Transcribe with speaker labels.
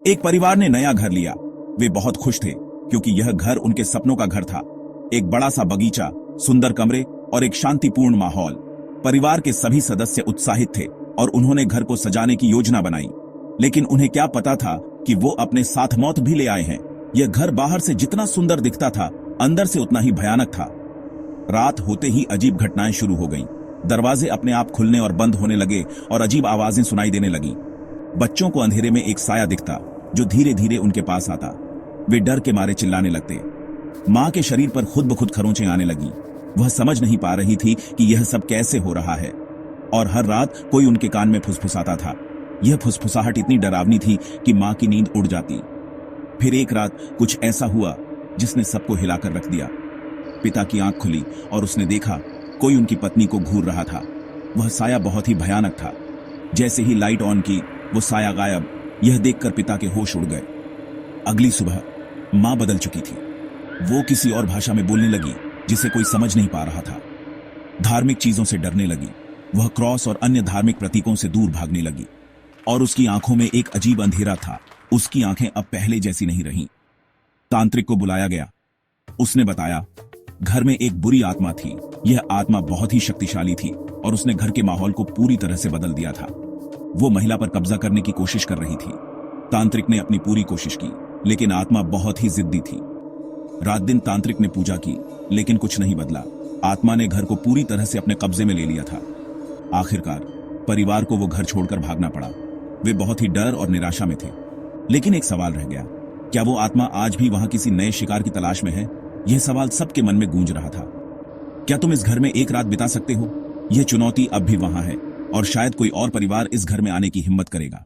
Speaker 1: एक परिवार ने नया घर लिया। वे बहुत खुश थे क्योंकि यह घर उनके सपनों का घर था। एक बड़ा सा बगीचा, सुंदर कमरे और एक शांतिपूर्ण माहौल। परिवार के सभी सदस्य उत्साहित थे और उन्होंने घर को सजाने की योजना बनाई। लेकिन उन्हें क्या पता था कि वो अपने साथ मौत भी ले आए हैं। यह घर बाहर से जितना सुंदर दिखता था, अंदर से उतना ही भयानक था। रात होते ही अजीब घटनाएं शुरू हो गईं। दरवाजे अपने आप खुलने और बंद होने लगे और अजीब आवाजें सुनाई देने लगीं। बच्चों को अंधेरे में एक साया दिखता जो धीरे धीरे उनके पास आता। वे डर के मारे चिल्लाने लगते। मां के शरीर पर खुद ब खुद खरोंचें आने लगीं। वह समझ नहीं पा रही थी कि यह सब कैसे हो रहा है। और हर रात कोई उनके कान में फुसफुसाता था। यह फुसफुसाहट इतनी डरावनी थी कि मां की नींद उड़ जाती। फिर एक रात कुछ ऐसा हुआ जिसने सबको हिलाकर रख दिया। पिता की आंख खुली और उसने देखा कोई उनकी पत्नी को घूर रहा था। वह साया बहुत ही भयानक था। जैसे ही लाइट ऑन की, वो साया गायब। यह देखकर पिता के होश उड़ गए। अगली सुबह मां बदल चुकी थी। वो किसी और भाषा में बोलने लगी जिसे कोई समझ नहीं पा रहा था। धार्मिक चीजों से डरने लगी। वह क्रॉस और अन्य धार्मिक प्रतीकों से दूर भागने लगी। और उसकी आंखों में एक अजीब अंधेरा था। उसकी आंखें अब पहले जैसी नहीं रहीं। तांत्रिक को बुलाया गया। उसने बताया, घर में एक बुरी आत्मा थी। यह आत्मा बहुत ही शक्तिशाली थी और उसने घर के माहौल को पूरी तरह से बदल दिया था। वो महिला पर कब्जा करने की कोशिश कर रही थी। तांत्रिक ने अपनी पूरी कोशिश की, लेकिन आत्मा बहुत ही जिद्दी थी। रात दिन तांत्रिक ने पूजा की, लेकिन कुछ नहीं बदला। आत्मा ने घर को पूरी तरह से अपने कब्जे में ले लिया था। आखिरकार परिवार को वो घर छोड़कर भागना पड़ा। वे बहुत ही डर और निराशा में थे। लेकिन एक सवाल रह गया, क्या वो आत्मा आज भी वहां किसी नए शिकार की तलाश में है? यह सवाल सबके मन में गूंज रहा था। क्या तुम इस घर में एक रात बिता सकते हो? यह चुनौती अब भी वहां है और शायद कोई और परिवार इस घर में आने की हिम्मत करेगा।